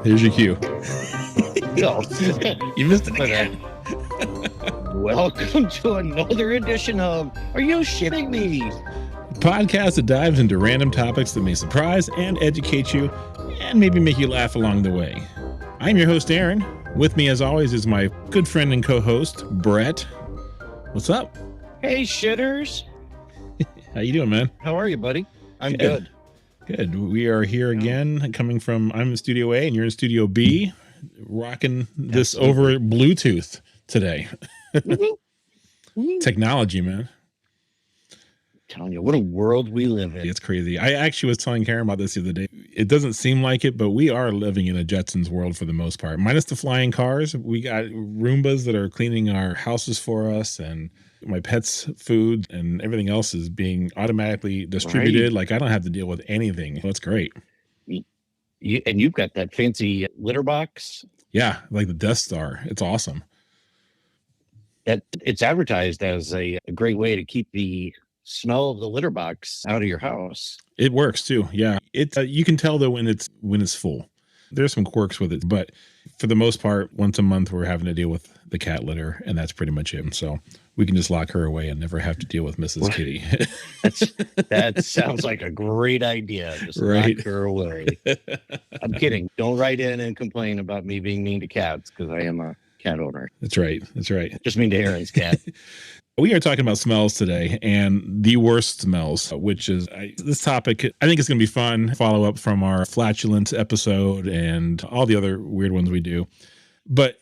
Here's your cue. No. You missed it again. Welcome to another edition of Are You Shitting Me? Podcast that dives into random topics that may surprise and educate you and maybe make you laugh along the way. I'm your host, Aaron. With me, as always, is my good friend and co-host, Brett. What's up? Hey, shitters. How you doing, man? How are you, buddy? I'm good. Good. We are here again, coming from, I'm in Studio A and you're in Studio B, rocking this over Bluetooth today. Technology, man. Telling you, what a world we live in. It's crazy. I actually was telling Karen about this the other day. It doesn't seem like it, but we are living in a Jetsons world for the most part. Minus the flying cars. We got Roombas that are cleaning our houses for us, and my pets' food and everything else is being automatically distributed. Right. Like I don't have to deal with anything. That's great. And you've got that fancy litter box. Yeah, like the Death Star. It's awesome. It's advertised as a great way to keep the smell of the litter box out of your house. It works too. Yeah. It's you can tell though when it's full. There's some quirks with it, but for the most part, once a month we're having to deal with the cat litter, and that's pretty much it. So we can just lock her away and never have to deal with Mrs. Kitty. That sounds like a great idea. Just right. Lock her away. I'm kidding. Don't write in and complain about me being mean to cats, because I am a cat owner. That's right. That's right. Just mean to Aaron's cat. We are talking about smells today, and the worst smells, which is this topic. I think it's going to be fun. Follow up from our flatulence episode and all the other weird ones we do. But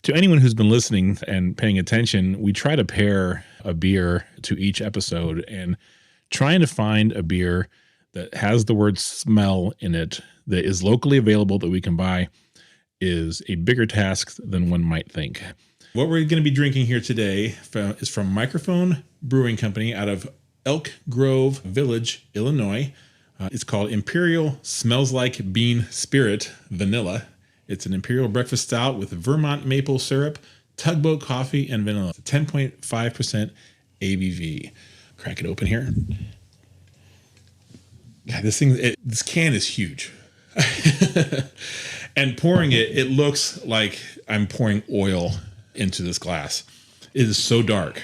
to anyone who's been listening and paying attention, we try to pair a beer to each episode, and trying to find a beer that has the word smell in it that is locally available that we can buy is a bigger task than one might think. What we're going to be drinking here today is from Mikerphone Brewing Company out of Elk Grove Village, Illinois. It's called Imperial Smells Like Bean Spirit Vanilla. It's an Imperial breakfast stout with Vermont maple syrup, tugboat coffee, and vanilla. It's 10.5% ABV. Crack it open here. God, this can is huge. And pouring it looks like I'm pouring oil into this glass. It is so dark.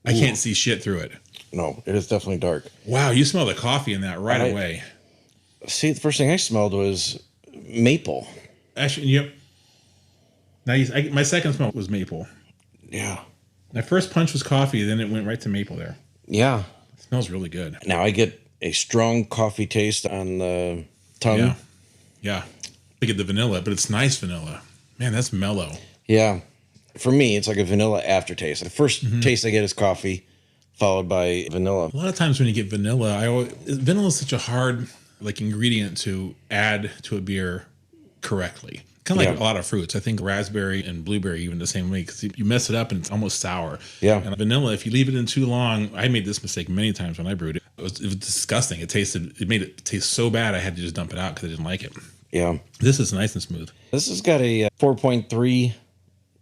I can't see shit through it. No, it is definitely dark. Wow, you smell the coffee in that right away. See, the first thing I smelled was maple. Actually, yep. Now my second smell was maple. Yeah. My first punch was coffee, then it went right to maple there. Yeah. It smells really good. Now I get a strong coffee taste on the tongue. Yeah. I get the vanilla, but it's nice vanilla. Man, that's mellow. Yeah. For me, it's like a vanilla aftertaste. The first taste I get is coffee, followed by vanilla. A lot of times when you get vanilla, vanilla is such a hard ingredient to add to a beer correctly. Kind of like a lot of fruits. I think raspberry and blueberry even the same way, because you mess it up and it's almost sour. Yeah. And vanilla, if you leave it in too long, I made this mistake many times when I brewed it. It was disgusting. It made it taste so bad I had to just dump it out because I didn't like it. Yeah. This is nice and smooth. This has got a 4.3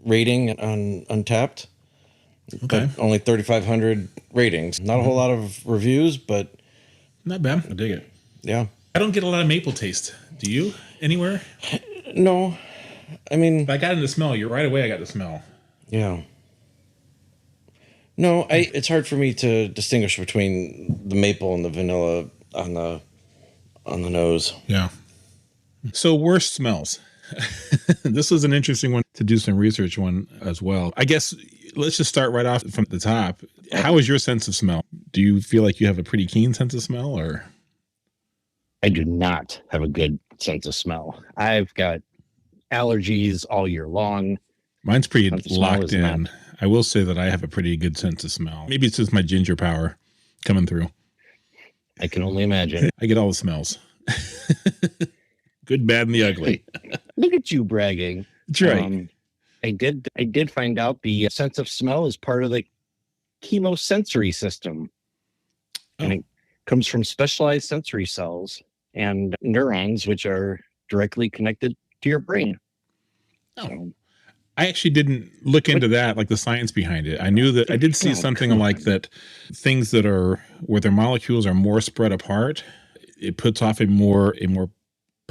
rating on Untapped. Okay. But only 3,500 ratings. Not a whole lot of reviews, but not bad. I dig it. Yeah. I don't get a lot of maple taste. Do you? Anywhere? No. I mean, if I got in the smell, right away I got the smell. Yeah. No, it's hard for me to distinguish between the maple and the vanilla on the nose. Yeah. So worst smells. This was an interesting one to do some research on as well. I guess let's just start right off from the top. How is your sense of smell? Do you feel like you have a pretty keen sense of smell, or? I do not have a good sense of smell. I've got allergies all year long. Mine's pretty locked in. I will say that I have a pretty good sense of smell. Maybe it's just my ginger power coming through. I can only imagine. I get all the smells. Good, bad, and the ugly. Look at you bragging. That's right. I did find out the sense of smell is part of the chemosensory system. Oh. And it comes from specialized sensory cells and neurons, which are directly connected to your brain. Oh. So, I actually didn't look into that, like the science behind it. I knew that I did see something like that. Things that are where their molecules are more spread apart, it puts off a more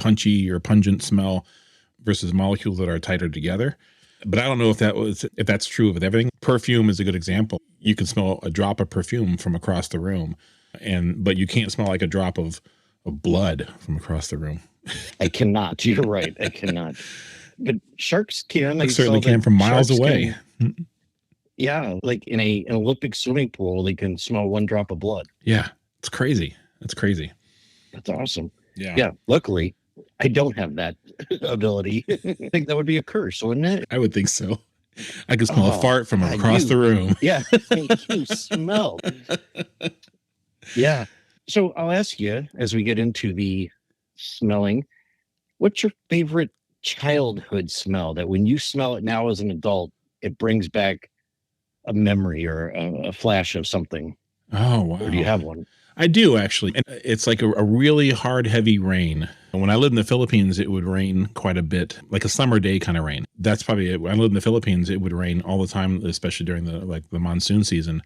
punchy or pungent smell versus molecules that are tighter together. But I don't know if that's true with everything. Perfume is a good example. You can smell a drop of perfume from across the room, but you can't smell like a drop of blood from across the room. I cannot. You're right. I cannot. But sharks can. They certainly can from miles away. Yeah, like in an Olympic swimming pool, they can smell one drop of blood. Yeah, it's crazy. That's crazy. That's awesome. Yeah. Yeah. Luckily, I don't have that ability. I think that would be a curse, wouldn't it? I would think so. I could smell a fart from across the room. Yeah. You smell. Yeah. So I'll ask you, as we get into the smelling, what's your favorite childhood smell that when you smell it now as an adult, it brings back a memory or a flash of something? Oh, wow. Or do you have one? I do, actually. And it's like a really hard, heavy rain. When I lived in the Philippines, it would rain quite a bit, like a summer day kind of rain. That's probably it. When I lived in the Philippines, it would rain all the time, especially during the monsoon season.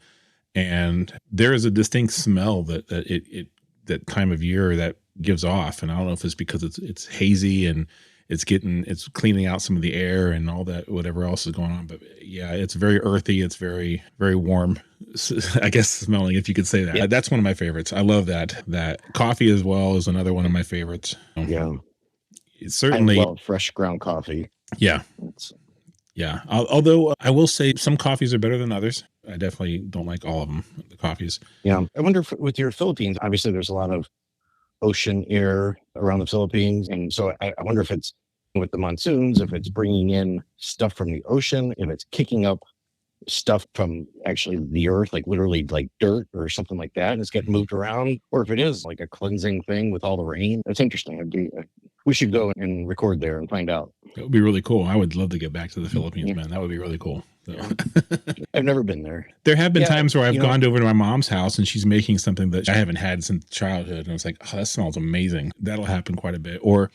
And there is a distinct smell that time of year that gives off. And I don't know if it's because it's hazy and it's cleaning out some of the air and all that, whatever else is going on. But yeah, it's very earthy. It's very, very warm, I guess, smelling, if you could say that. Yeah. That's one of my favorites. I love that. Coffee as well is another one of my favorites. Yeah. It's certainly. I love fresh ground coffee. Yeah. Yeah. Although I will say some coffees are better than others. I definitely don't like all of them, the coffees. Yeah. I wonder if with your Philippines, obviously there's a lot of ocean air around the Philippines. And so I wonder if it's with the monsoons, if it's bringing in stuff from the ocean, if it's kicking up stuff from actually the earth, like literally like dirt or something like that, and it's getting moved around, or if it is like a cleansing thing with all the rain. It's interesting. We should go and record there and find out. It would be really cool. I would love to get back to the Philippines, man. That would be really cool. So. I've never been there. There have been times where I've gone over to my mom's house and she's making something that I haven't had since childhood. And I was like, oh, that smells amazing. That'll happen quite a bit. Or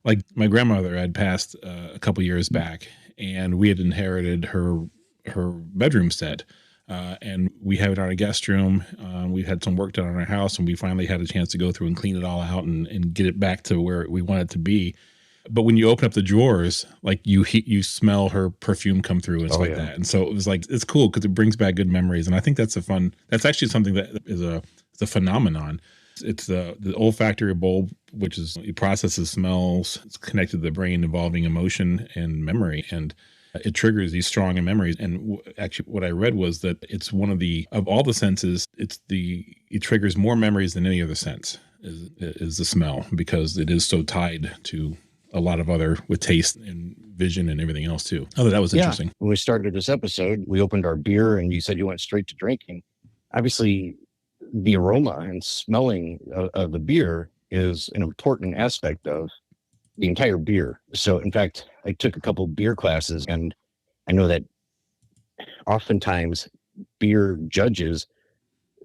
like my grandmother had passed a couple years back and we had inherited her bedroom set. And we have it on a guest room. We had some work done on our house and we finally had a chance to go through and clean it all out and get it back to where we want it to be. But when you open up the drawers, like you smell her perfume come through and stuff like that. And so it was like, it's cool because it brings back good memories. And I think that's that's actually something that is a phenomenon. It's the olfactory bulb, which it processes smells. It's connected to the brain involving emotion and memory. And it triggers these strong memories. And actually what I read was that it's one of all the senses, it triggers more memories than any other sense is the smell, because it is so tied to a lot of other with taste and vision and everything else too. Oh, that was interesting. When we started this episode, we opened our beer and you said you went straight to drinking. Obviously, the aroma and smelling of the beer is an important aspect of the entire beer. So in fact, I took a couple beer classes and I know that oftentimes beer judges,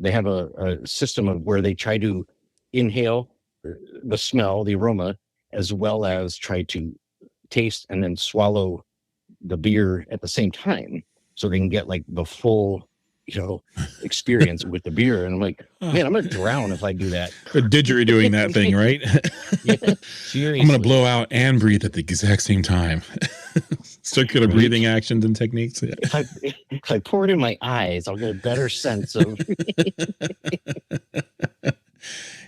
they have a system of where they try to inhale the smell, the aroma, as well as try to taste and then swallow the beer at the same time so they can get like the full, experience with the beer. And I'm like, man, I'm going to drown if I do that. A didgeridoo that thing, right? Yeah, seriously. I'm going to blow out and breathe at the exact same time. Circular breathing actions and techniques. Yeah. If I pour it in my eyes, I'll get a better sense of...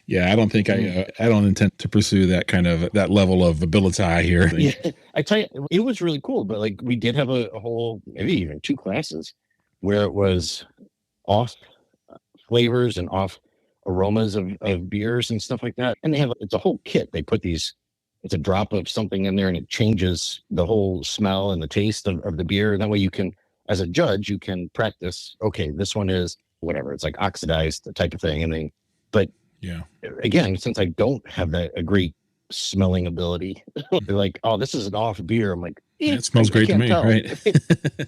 Yeah, I don't think I don't intend to pursue that level of ability here. Yeah, I tell you, it was really cool. But like, we did have a whole, maybe even 2 classes where it was off flavors and off aromas of beers and stuff like that. And it's a whole kit. They put it's a drop of something in there and it changes the whole smell and the taste of the beer. And that way you can, as a judge, you can practice, okay, this one is whatever. It's like oxidized type of thing. But yeah, again, since I don't have a great smelling ability, they're like, oh, this is an off beer. I'm like, it smells great to me, tell. Right?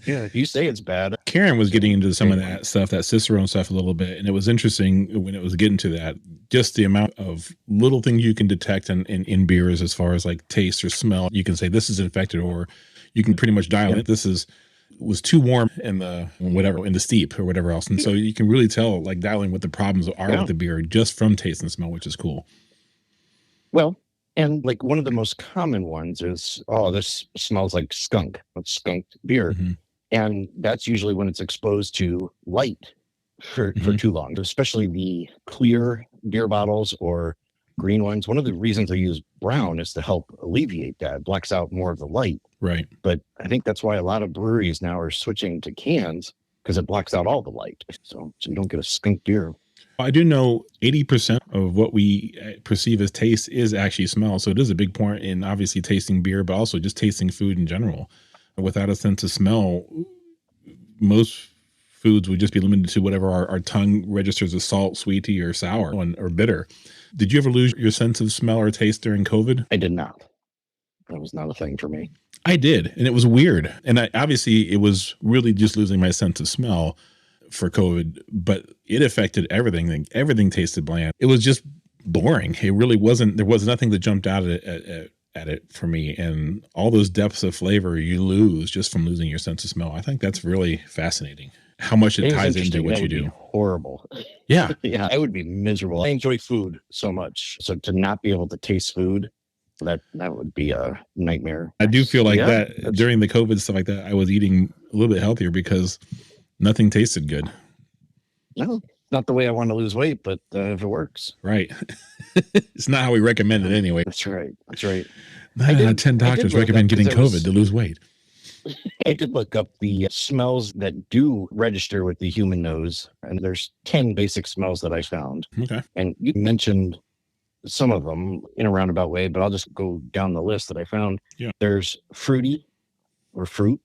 Yeah, if you say it's bad. Karen was getting into some of that stuff, that Cicerone stuff a little bit. And it was interesting when it was getting to that, just the amount of little things you can detect in beers as far as like taste or smell. You can say this is infected, or you can pretty much dial it. This was too warm in the steep or whatever else. And so you can really tell, like, dialing what the problems are with the beer just from taste and smell, which is cool. Well, And like one of the most common ones is, oh, this smells like skunk. It's skunked beer. Mm-hmm. And that's usually when it's exposed to light for too long, especially the clear beer bottles or green ones. One of the reasons I use brown is to help alleviate that. It blacks out more of the light. Right. But I think that's why a lot of breweries now are switching to cans, because it blocks out all the light. So you don't get a skunk beer. I do know 80% of what we perceive as taste is actually smell. So it is a big point in obviously tasting beer, but also just tasting food in general. Without a sense of smell, most foods would just be limited to whatever our tongue registers as salt, sweety, or sour or bitter. Did you ever lose your sense of smell or taste during COVID? I did not. That was not a thing for me. I did, and it was weird. And obviously it was really just losing my sense of smell for COVID, but it affected everything. Everything tasted bland. It was just boring. It really wasn't. There was nothing that jumped out at it for me. And all those depths of flavor you lose just from losing your sense of smell. I think that's really fascinating. How much it ties into what you do. Horrible. Yeah. Yeah, I would be miserable. I enjoy food so much. So to not be able to taste food, that would be a nightmare. I do feel like that during the COVID stuff like that, I was eating a little bit healthier because nothing tasted good. No, not the way I want to lose weight, but if it works. Right. It's not how we recommend it anyway. That's right. That's right. 9 out of 10 doctors recommend getting COVID to lose weight. I did look up the smells that do register with the human nose, and there's 10 basic smells that I found. Okay. And you mentioned some of them in a roundabout way, but I'll just go down the list that I found. Yeah. There's fruity or fruit,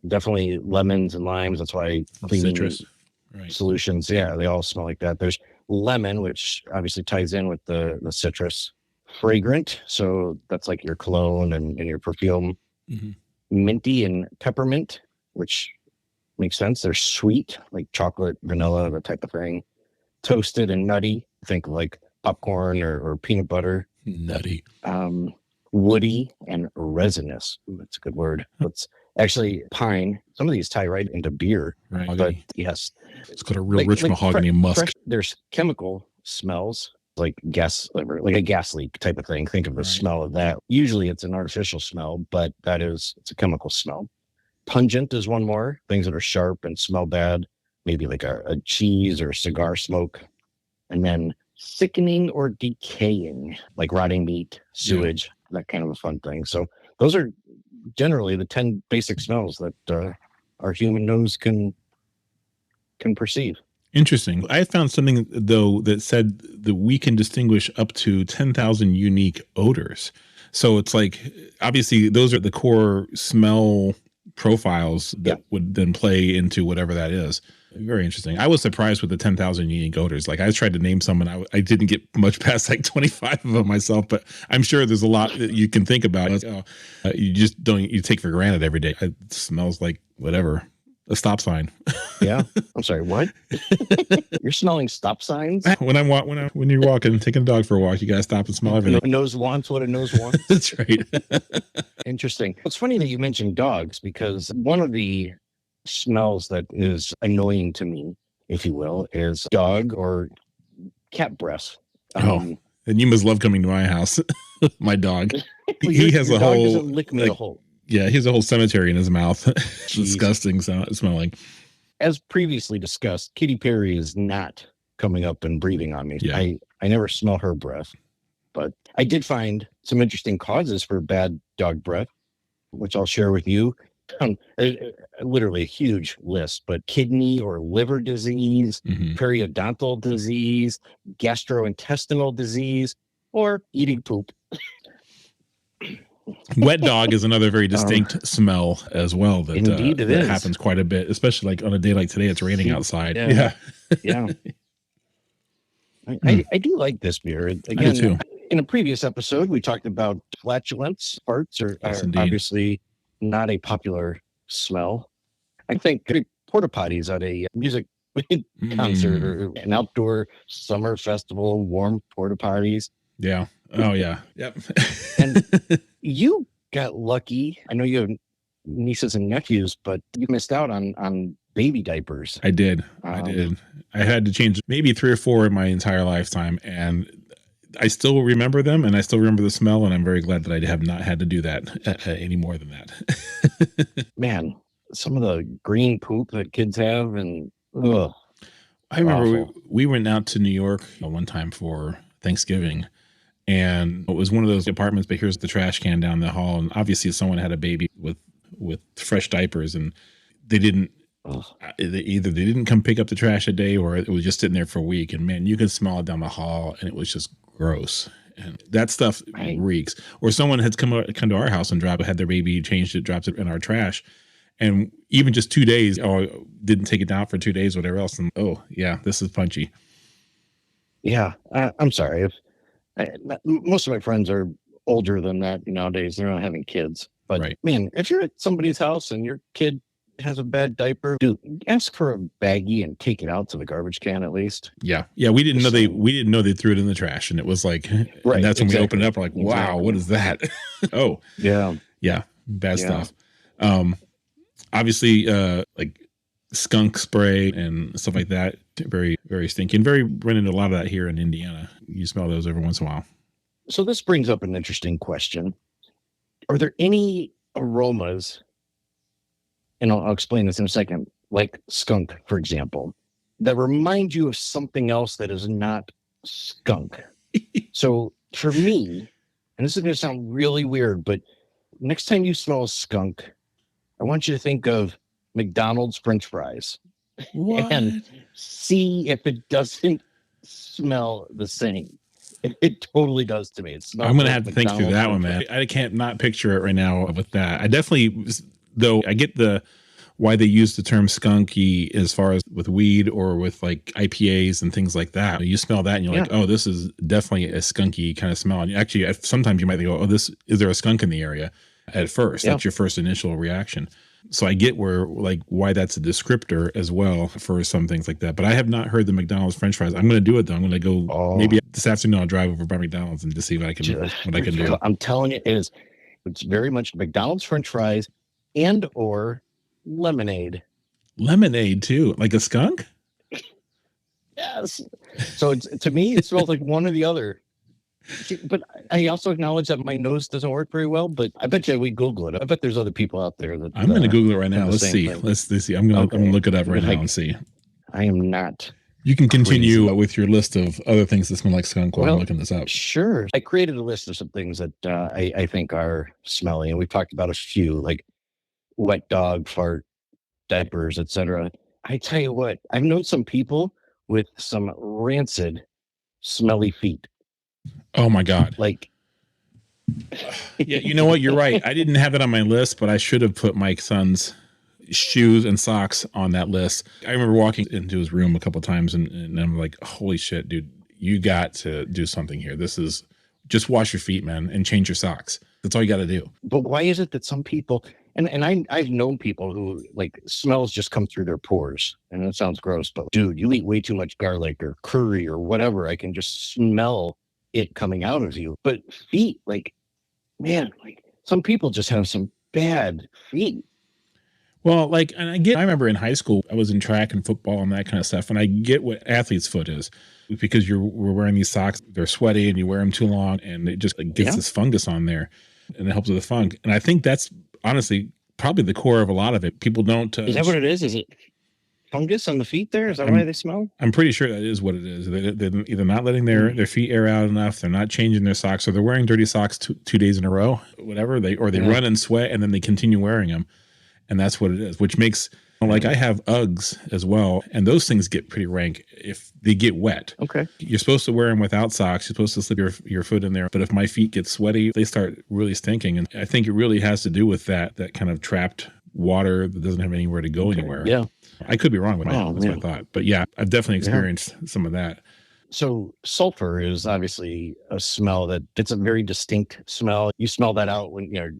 definitely lemons and limes. That's why cleaning Citrus. Right. solutions, yeah, they all smell like that. There's lemon, which obviously ties in with the citrus. Fragrant, so that's like your cologne and your perfume. Mm-hmm. Minty and peppermint, which makes sense. They're sweet, like chocolate, vanilla, that type of thing. Toasted and nutty, think like popcorn or peanut butter. Nutty. Woody and resinous. Ooh, that's a good word. It's actually pine. Some of these tie right into beer. Right. But yes. It's got a real rich mahogany musk. There's chemical smells like like a gas leak type of thing. Think of the smell of that. Usually it's an artificial smell, but it's a chemical smell. Pungent is one more. Things that are sharp and smell bad, maybe like a cheese or cigar smoke. And then sickening or decaying, like rotting meat, sewage, that kind of a fun thing. So those are generally the 10 basic smells that our human nose can perceive. Interesting. I found something, though, that said that we can distinguish up to 10,000 unique odors. So it's like, obviously, those are the core smell profiles that would then play into whatever that is. Very interesting. I was surprised with the 10,000 unique odors. Like I tried to name some and I didn't get much past like 25 of them myself, but I'm sure there's a lot that you can think about. You just you take for granted every day. It smells like whatever. A stop sign. Yeah. I'm sorry. What? You're smelling stop signs? When you're walking, taking a dog for a walk, you gotta stop and smell everything. A nose wants what a nose wants. That's right. Interesting. It's funny that you mentioned dogs, because one of the smells that is annoying to me, if you will, is dog or cat breath. And you must love coming to my house. My dog. He has your a dog whole doesn't lick me a hole. Yeah, he has a whole cemetery in his mouth. It's disgusting smelling. As previously discussed, Katy Perry is not coming up and breathing on me. Yeah. I never smell her breath, but I did find some interesting causes for bad dog breath, which I'll share with you. Literally a huge list, but kidney or liver disease, periodontal disease, gastrointestinal disease, or eating poop. Wet dog is another very distinct smell as well. That, indeed, that happens quite a bit, especially like on a day like today. It's raining outside. Yeah. I do like this beer. Again, I do too. In a previous episode, we talked about flatulence. Farts are obviously not a popular smell. I think porta potties at a music concert or an outdoor summer festival, warm porta potties. Yeah. Oh yeah. Yep. And you got lucky. I know you have nieces and nephews, but you missed out on baby diapers. I did. I had to change maybe 3 or 4 in my entire lifetime, and I still remember them, and I still remember the smell, and I'm very glad that I have not had to do that any more than that. Man, some of the green poop that kids have, and ugh, I remember awful. we went out to New York one time for Thanksgiving, and it was one of those apartments, but here's the trash can down the hall, and obviously someone had a baby with fresh diapers, and they didn't Ugh. either they didn't come pick up the trash a day, or it was just sitting there for a week, and man, you could smell it down the hall, and it was just gross. And that stuff Right. reeks. Or someone had come to our house and had their baby, changed it, dropped it in our trash, and even just 2 days, didn't take it down for 2 days, whatever else, and oh yeah, this is punchy. Yeah, I'm sorry. Most of my friends are older than that nowadays. They're not having kids. But Right. man, if you're at somebody's house and your kid has a bad diaper, dude, ask for a baggie and take it out to the garbage can at least. Yeah, we didn't know they threw it in the trash, and it was like, Right, and that's when we opened exactly. it up, we're like, wow, what is that? Oh Yeah. yeah, bad Yeah. stuff. Obviously, like skunk spray and stuff like that, very very stinky, and run into a lot of that here in Indiana. You smell those every once in a while. So this brings up an interesting question. Are there any aromas, and I'll explain this in a second, like skunk, for example, that remind you of something else that is not skunk? So for me, and this is going to sound really weird, but next time you smell a skunk, I want you to think of McDonald's French fries What? and see if it doesn't smell the same. It totally does to me. It smells I'm gonna like have to think through McDonald's that one, French man. I can't not picture it right now with that. I definitely, though, I get why they use the term skunky as far as with weed or with like IPAs and things like that. You smell that and you're like, oh, this is definitely a skunky kind of smell. And actually, sometimes you might think, oh, is there a skunk in the area? At first, that's your first initial reaction. So I get why that's a descriptor as well for some things like that. But I have not heard the McDonald's French fries. I'm going to do it though. I'm going to go maybe this afternoon. I'll drive over by McDonald's and just see what I can do. I'm telling you, it's very much McDonald's French fries and or lemonade. Lemonade too, like a skunk. Yes. So to me, it smells like one or the other. But I also acknowledge that my nose doesn't work very well. But I bet you we Google it. I bet there's other people out there that I'm going to Google it right now. the Let's same see. thing. Let's see. I'm going to look it up right now and see. I am not. You can continue with your list of other things that smell like skunk while I'm looking this up. Sure. I created a list of some things that I think are smelly, and we've talked about a few, like wet dog, fart, diapers, etc. I tell you what, I've known some people with some rancid, smelly feet. Oh my God. Like, yeah, you know what? You're right. I didn't have it on my list, but I should have put my son's shoes and socks on that list. I remember walking into his room a couple of times and I'm like, holy shit, dude, you got to do something here. This is just wash your feet, man, and change your socks. That's all you got to do. But why is it that some people, and I've known people who like smells just come through their pores, and that sounds gross, but dude, you eat way too much garlic or curry or whatever, I can just smell it coming out of you. But feet, like, man, like some people just have some bad feet. Well, and I remember in high school, I was in track and football and that kind of stuff. And I get what athlete's foot is because we're wearing these socks, they're sweaty and you wear them too long and it just gets this fungus on there and it helps with the funk. And I think that's honestly probably the core of a lot of it. People don't. Is that what it is? Is it fungus on the feet there? Is that why they smell? I'm pretty sure that is what it is. They're either not letting their feet air out enough, they're not changing their socks, or they're wearing dirty socks 2 days in a row, whatever. They run and sweat and then they continue wearing them. And that's what it is, which makes, like, I have Uggs as well, and those things get pretty rank if they get wet. Okay. You're supposed to wear them without socks. You're supposed to slip your foot in there. But if my feet get sweaty, they start really stinking. And I think it really has to do with that kind of trapped water that doesn't have anywhere to go anywhere. Yeah. I could be wrong with that. That's what I thought. But yeah, I've definitely experienced some of that. So sulfur is obviously a smell that it's a very distinct smell. You smell that out when you're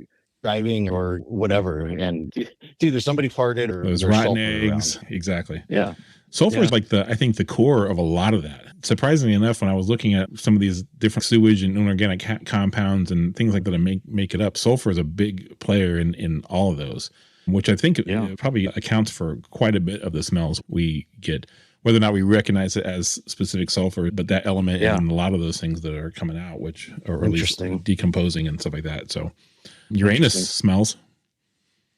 driving or whatever, and it's either somebody farted or those rotten eggs. Around. Exactly. Yeah. Sulfur is like I think the core of a lot of that. Surprisingly enough, when I was looking at some of these different sewage and inorganic compounds and things like that that make it up, sulfur is a big player in all of those, which I think probably accounts for quite a bit of the smells we get. whether or not we recognize it as specific sulfur, but that element Yeah. in a lot of those things that are coming out, which are at least Interesting. decomposing and stuff like that. So Uranus Interesting. smells.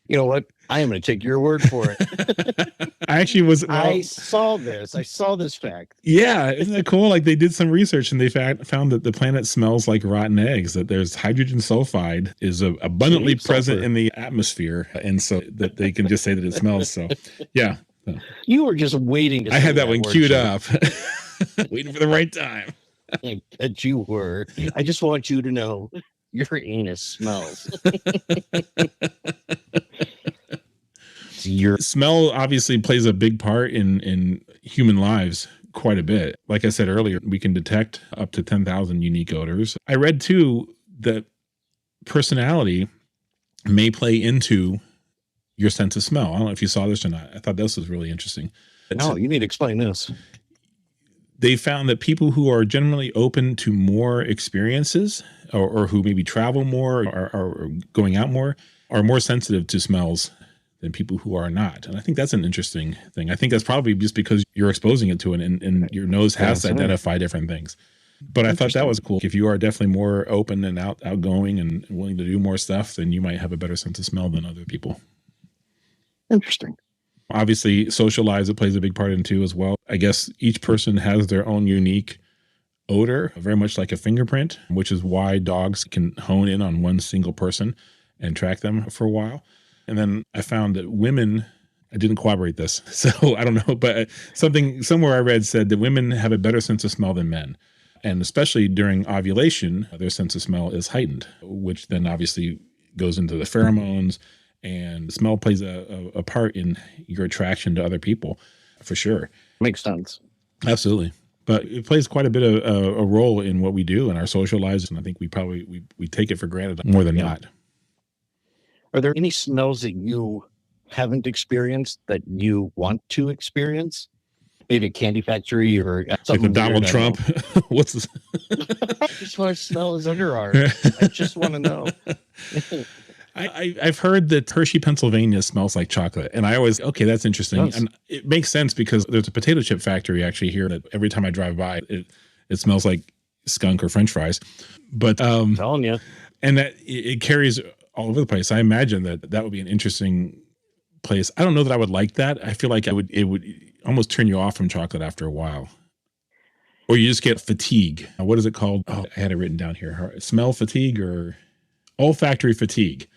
You know what? I am going to take your word for it. I actually was. I saw this. I saw this fact. Yeah, isn't that cool? Like they did some research and they found that the planet smells like rotten eggs. That there's hydrogen sulfide is abundantly present in the atmosphere, and so that they can just say that it smells. So, yeah. You were just waiting to I had that one queued you? up, waiting for the right time. I bet you were. I just want you to know your anus smells. Your smell obviously plays a big part in human lives quite a bit. Like I said earlier, we can detect up to 10,000 unique odors. I read too that personality may play into your sense of smell. I don't know if you saw this or not. I thought this was really interesting. No, you need to explain this. They found that people who are generally open to more experiences or who maybe travel more or going out more are more sensitive to smells than people who are not. And I think that's an interesting thing. I think that's probably just because you're exposing it to it and your nose has to identify different things. But I thought that was cool. If you are definitely more open and outgoing and willing to do more stuff, then you might have a better sense of smell than other people. Interesting. Obviously, social lives, it plays a big part in too as well. I guess each person has their own unique odor, very much like a fingerprint, which is why dogs can hone in on one single person and track them for a while. And then I found that women, I didn't corroborate this, so I don't know, but somewhere I read said that women have a better sense of smell than men. And especially during ovulation, their sense of smell is heightened, which then obviously goes into the pheromones, and smell plays a part in your attraction to other people, for sure. Makes sense. Absolutely. But it plays quite a bit of a role in what we do in our social lives, and I think we take it for granted more than not. Are there any smells that you haven't experienced that you want to experience? Maybe a candy factory or something like the Donald Trump. What's this? I just want to smell his underarm. I just want to know. I've heard that Hershey, Pennsylvania smells like chocolate. And I always, okay, that's interesting. And it makes sense because there's a potato chip factory actually here that every time I drive by, it smells like skunk or French fries. But I'm telling you. And that it carries all over the place. I imagine that would be an interesting place. I don't know that I would like that. I feel like it would almost turn you off from chocolate after a while. Or you just get fatigue. What is it called? Oh, I had it written down here. Smell fatigue or olfactory fatigue.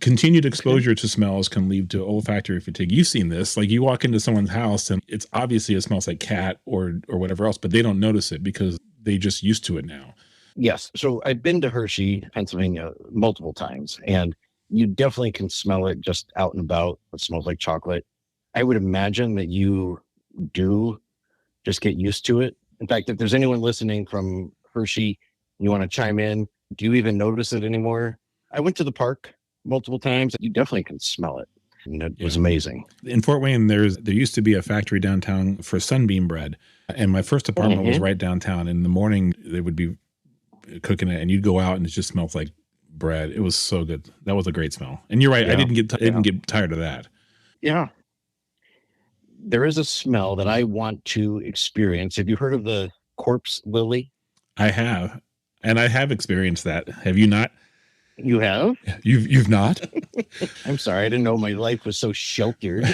Continued exposure to smells can lead to olfactory fatigue. You've seen this. Like you walk into someone's house and it's obviously it smells like cat or whatever else, but they don't notice it because they just used to it now. Yes. So I've been to Hershey, Pennsylvania multiple times, and you definitely can smell it just out and about. It smells like chocolate. I would imagine that you do just get used to it. In fact, if there's anyone listening from Hershey, you want to chime in, do you even notice it anymore? I went to the park multiple times. You definitely can smell it. And it was amazing. In Fort Wayne, there used to be a factory downtown for Sunbeam bread. And my first apartment was right downtown. In the morning, they would be cooking it and you'd go out and it just smells like bread. It was so good. That was a great smell. And you're right. Yeah. I didn't get tired of that. Yeah. There is a smell that I want to experience. Have you heard of the corpse lily? I have. And I have experienced that. Have you not? You have? You've not? I'm sorry. I didn't know my life was so sheltered.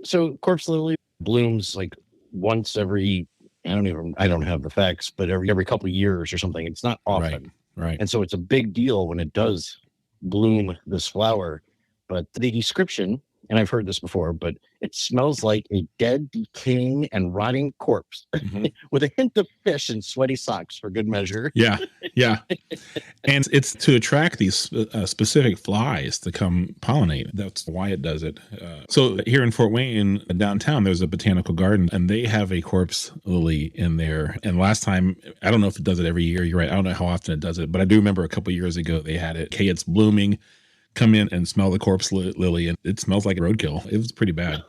So corpse lily blooms like once every, I don't have the facts, but every couple of years or something. It's not often. Right. And so it's a big deal when it does bloom this flower. But the description, and I've heard this before, but it smells like a dead, decaying, and rotting corpse with a hint of fish and sweaty socks for good measure. Yeah. And it's to attract these specific flies to come pollinate. That's why it does it. So here in Fort Wayne, downtown, there's a botanical garden, and they have a corpse lily in there. And last time, I don't know if it does it every year. You're right. I don't know how often it does it, but I do remember a couple of years ago they had it. Okay, it's blooming. Come in and smell the corpse lily, and it smells like roadkill. It was pretty bad.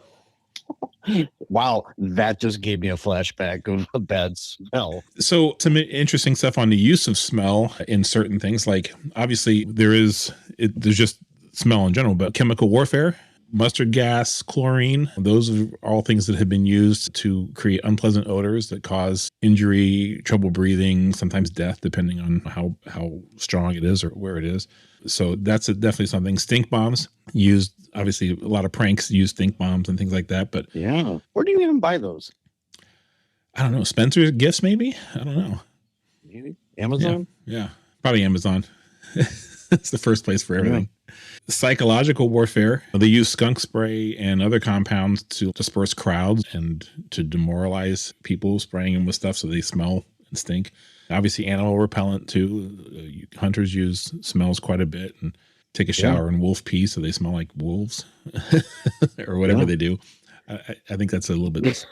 Wow, that just gave me a flashback of a bad smell. So some interesting stuff on the use of smell in certain things. Like obviously there's just smell in general, but chemical warfare mustard gas, chlorine. Those are all things that have been used to create unpleasant odors that cause injury, trouble breathing, sometimes death, depending on how strong it is or where it is. So that's definitely something. Stink bombs used, obviously, a lot of pranks use stink bombs and things like that. But yeah, where do you even buy those? I don't know. Spencer's Gifts, maybe? I don't know. Maybe Amazon? Yeah. Probably Amazon. It's the first place for everything. Yeah. Psychological warfare. They use skunk spray and other compounds to disperse crowds and to demoralize people, spraying them with stuff so they smell and stink. Obviously, animal repellent, too. Hunters use smells quite a bit and take a shower in wolf pee so they smell like wolves or whatever they do. I think that's a little bit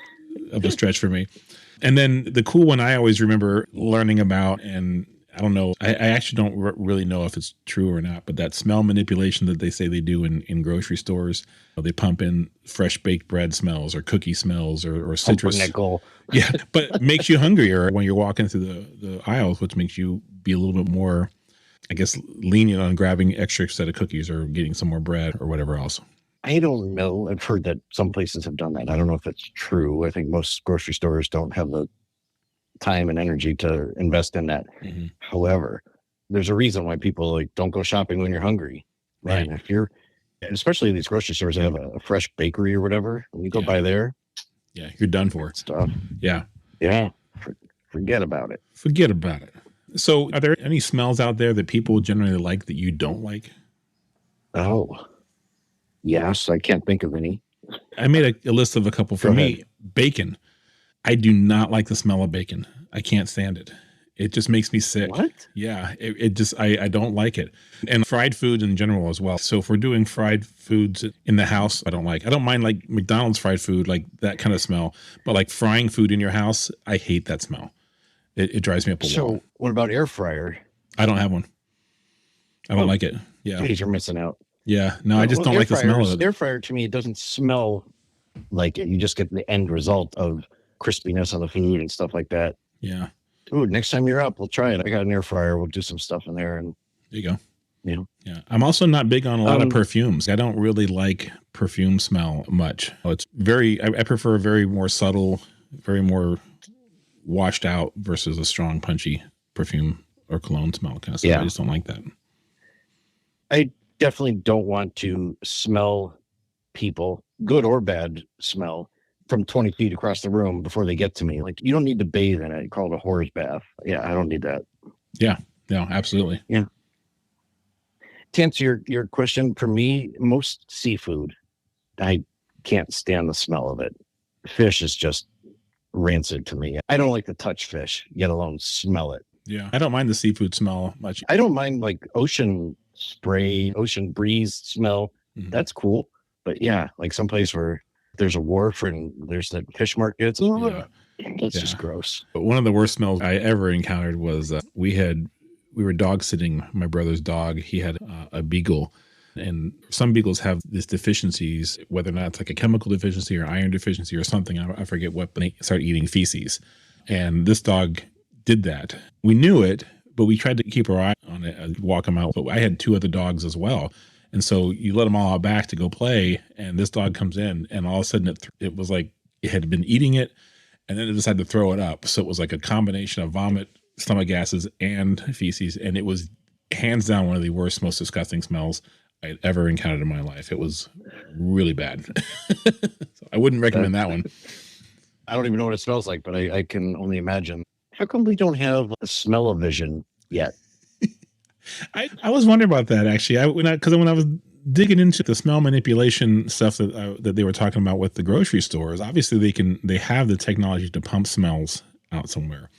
of a stretch for me. And then the cool one I always remember learning about, and I don't know, I actually don't really know if it's true or not, but that smell manipulation that they say they do in grocery stores, they pump in fresh baked bread smells or cookie smells or citrus. Pumpernickel. Yeah, but it makes you hungrier when you're walking through the aisles, which makes you be a little bit more, I guess, lenient on grabbing extra set of cookies or getting some more bread or whatever else. I don't know. I've heard that some places have done that. I don't know if that's true. I think most grocery stores don't have the time and energy to invest in that. Mm-hmm. However, there's a reason why people don't go shopping when you're hungry. Right. And if you're, especially these grocery stores, they have a fresh bakery or whatever. When you go by there, you're done for. Stuff. Yeah. Forget about it. Forget about it. So, are there any smells out there that people generally like that you don't like? Oh, yes. I can't think of any. I made a list of a couple. For me, bacon. I do not like the smell of bacon. I can't stand it. It just makes me sick. What? Yeah, it just, I don't like it. And fried food in general as well. So if we're doing fried foods in the house, I don't like. I don't mind like McDonald's fried food, like that kind of smell. But like frying food in your house, I hate that smell. It drives me up a wall. So what about air fryer? I don't have one. I don't like it. Yeah. Geez, you're missing out. Yeah. No, I just don't like the smell of it. Air fryer, to me, it doesn't smell like it. You just get the end result of crispiness on the food and stuff like that. Yeah. Ooh, next time you're up, we'll try it. I got an air fryer. We'll do some stuff in there. And there you go. Yeah. Yeah. I'm also not big on a lot of perfumes. I don't really like perfume smell much. It's I prefer a very more subtle, very more washed out versus a strong, punchy perfume or cologne smell kind of stuff. Yeah. I just don't like that. I definitely don't want to smell people, good or bad smell, from 20 feet across the room before they get to me. Like, you don't need to bathe in it. You call it a whore's bath. Yeah, I don't need that. Yeah, no, absolutely. Yeah. To answer your question, for me, most seafood, I can't stand the smell of it. Fish is just rancid to me. I don't like to touch fish, let alone smell it. Yeah, I don't mind the seafood smell much. I don't mind like ocean spray, ocean breeze smell. Mm-hmm. That's cool. But yeah, like someplace where there's a wharf and there's the fish markets. That's just gross. But one of the worst smells I ever encountered was we were dog sitting my brother's dog. He had a beagle, and some beagles have these deficiencies, whether or not it's like a chemical deficiency or iron deficiency or something. I forget what, but they start eating feces. And this dog did that. We knew it, but we tried to keep our eye on it and walk him out. But I had two other dogs as well. And so you let them all out back to go play, and this dog comes in, and all of a sudden it was like it had been eating it, and then it decided to throw it up. So it was like a combination of vomit, stomach gases, and feces, and it was hands down one of the worst, most disgusting smells I had ever encountered in my life. It was really bad. So I wouldn't recommend that one. I don't even know what it smells like, but I can only imagine. How come we don't have a smell-o-vision yet? I was wondering about that, actually. Because when I was digging into the smell manipulation stuff that they were talking about with the grocery stores, obviously they have the technology to pump smells out somewhere.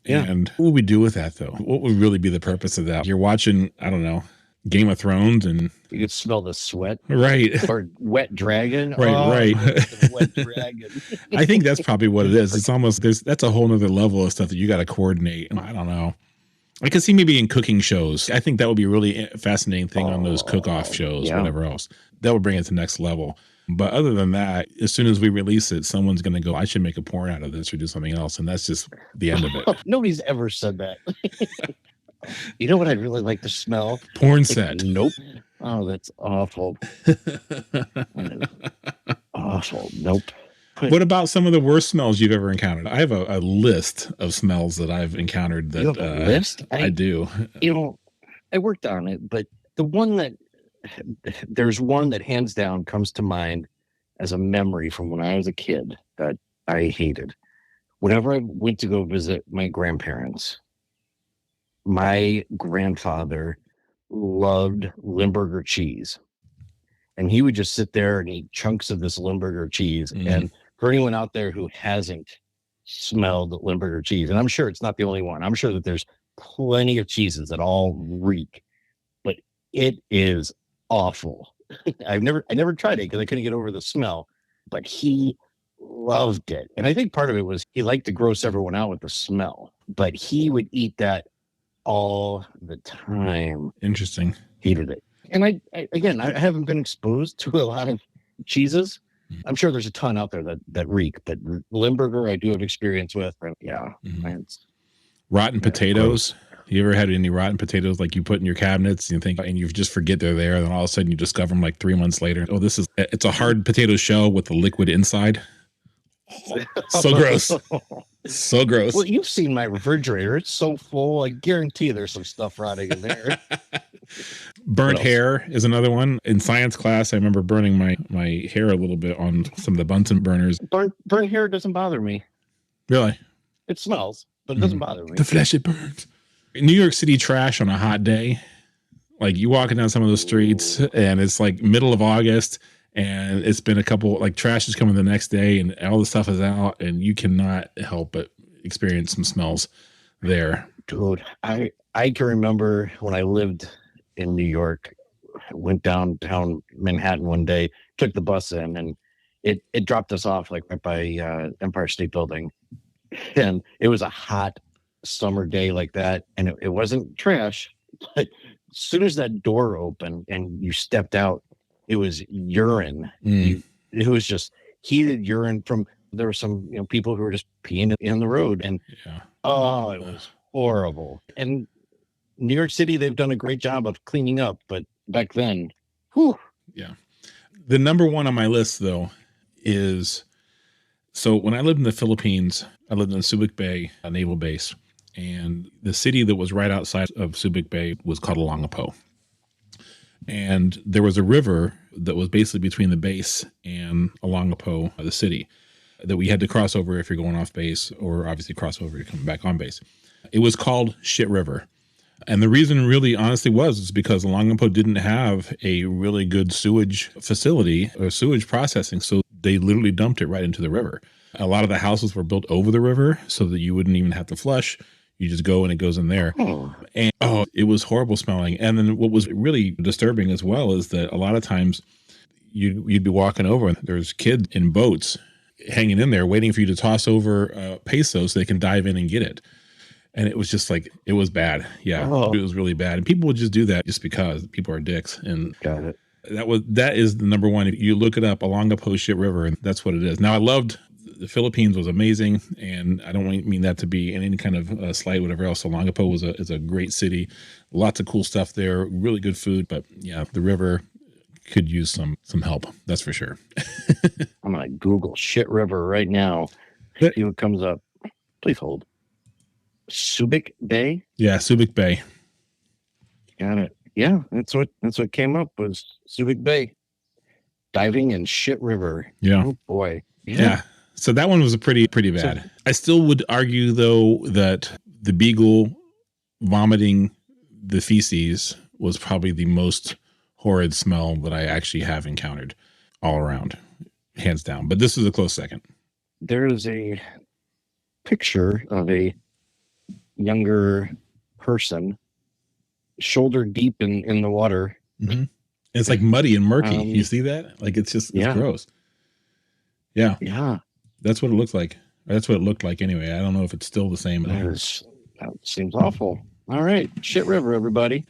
Yeah. And what would we do with that, though? What would really be the purpose of that? You're watching, I don't know, Game of Thrones, and you could smell the sweat, right? Or wet dragon, right. Wet dragon. I think that's probably what it is. It's almost that's a whole nother level of stuff that you got to coordinate. I don't know. I could see maybe in cooking shows. I think that would be a really fascinating thing on those cook-off shows, whatever else. That would bring it to the next level. But other than that, as soon as we release it, someone's going to go, I should make a porn out of this or do something else. And that's just the end of it. Nobody's ever said that. You know what I'd really like to smell? Porn set. Nope. Oh, that's awful. That is awful. Nope. What about some of the worst smells you've ever encountered? I have a list of smells that I've encountered that You have a list? I do. I worked on it, but there's one that hands down comes to mind as a memory from when I was a kid that I hated. Whenever I went to go visit my grandparents, my grandfather loved Limburger cheese. And he would just sit there and eat chunks of this Limburger cheese. And for anyone out there who hasn't smelled Limburger cheese, and I'm sure it's not the only one, I'm sure that there's plenty of cheeses that all reek, but it is awful. I never tried it because I couldn't get over the smell, but he loved it. And I think part of it was he liked to gross everyone out with the smell, but he would eat that all the time. Interesting. Hated it. And I haven't been exposed to a lot of cheeses. I'm sure there's a ton out there that reek, but Limburger I do have experience with. Yeah. Rotten potatoes. You ever had any rotten potatoes like you put in your cabinets and you just forget they're there, and then all of a sudden you discover them like 3 months later? Oh, it's a hard potato shell with the liquid inside. So gross. So gross. Well, you've seen my refrigerator. It's so full. I guarantee there's some stuff rotting in there. Burnt hair is another one. In science class, I remember burning my hair a little bit on some of the Bunsen burners. Burnt hair doesn't bother me. Really? It smells, but it doesn't bother me. The flesh, it burns. New York City trash on a hot day. Like you walking down some of the streets and it's like middle of August and it's been a couple, like trash is coming the next day and all the stuff is out and you cannot help but experience some smells there. Dude, I can remember when I lived in New York, I went downtown Manhattan one day, took the bus in, and it dropped us off like right by Empire State Building. And it was a hot summer day like that. And it wasn't trash, but as soon as that door opened and you stepped out, it was urine. It was just heated urine from, there were some people who were just peeing in the road. And it was horrible. And New York City, they've done a great job of cleaning up, but back then, whew. Yeah. The number one on my list, though, is, so when I lived in the Philippines, I lived in Subic Bay, a naval base, and the city that was right outside of Subic Bay was called Olongapo. And there was a river that was basically between the base and Olongapo, the city, that we had to cross over if you're going off base, or obviously cross over if you're coming back on base. It was called Shit River. And the reason really honestly is because Olongapo didn't have a really good sewage facility or sewage processing. So they literally dumped it right into the river. A lot of the houses were built over the river so that you wouldn't even have to flush. You just go and it goes in there. And it was horrible smelling. And then what was really disturbing as well is that a lot of times you'd be walking over and there's kids in boats hanging in there waiting for you to toss over peso so they can dive in and get it. And it was just like, it was bad. Yeah, It was really bad. And people would just do that just because people are dicks. And got it. That is the number one. If you look it up, Olongapo Shit River, and that's what it is. Now, I loved the Philippines, was amazing. And I don't mean that to be in any kind of slight, whatever else. Olongapo is a great city. Lots of cool stuff there. Really good food. But yeah, the river could use some help. That's for sure. I'm going to Google Shit River right now. See what comes up. Please hold. Subic Bay? Yeah, Subic Bay. Got it. Yeah, that's what came up was Subic Bay. Diving in Shit River. Yeah. Oh boy. Yeah. So that one was pretty bad. So, I still would argue though that the beagle vomiting the feces was probably the most horrid smell that I actually have encountered all around, hands down. But this is a close second. There's a picture of a younger person shoulder deep in the water. Mm-hmm. It's like muddy and murky. You see that? Like it's gross. Yeah. Yeah. That's what it looks like. That's what it looked like anyway. I don't know if it's still the same. That seems awful. All right. Shit River, everybody.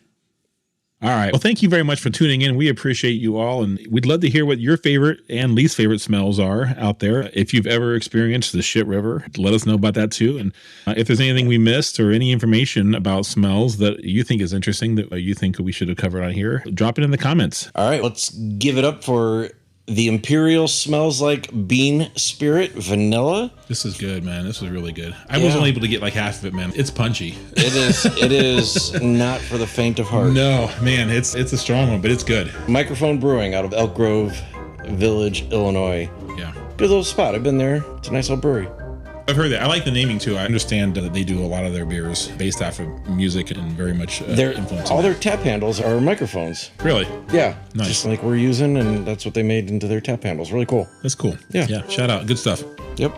All right. Well, thank you very much for tuning in. We appreciate you all. And we'd love to hear what your favorite and least favorite smells are out there. If you've ever experienced the shit river, let us know about that too. And if there's anything we missed or any information about smells that you think is interesting that you think we should have covered on here, drop it in the comments. All right. Let's give it up for the Imperial Smells Like Bean Spirit Vanilla. This is good, man. This was really good. I was only able to get like half of it, man. It's punchy. It is not for the faint of heart. No, man, it's a strong one, but it's good. Mikerphone Brewing out of Elk Grove Village, Illinois. Yeah. Good little spot. I've been there. It's a nice little brewery. I've heard that. I like the naming too. I understand that they do a lot of their beers based off of music and very much influence. All their tap handles are microphones. Really? Yeah. Nice. Just like we're using, and that's what they made into their tap handles. Really cool. That's cool. Yeah. Yeah. Shout out. Good stuff. Yep.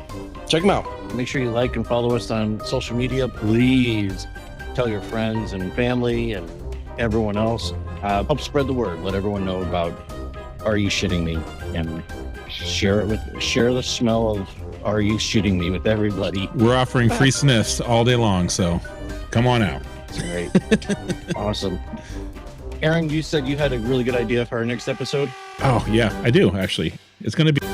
Check them out. Make sure you like and follow us on social media. Please tell your friends and family and everyone else. Help spread the word. Let everyone know about Are You Shitting Me? And share the smell of Are You Shitting Me with everybody. We're offering free sniffs all day long, so come on out. That's great. Awesome. Aaron, you said you had a really good idea for our next episode. Oh, yeah, I do, actually. It's going to be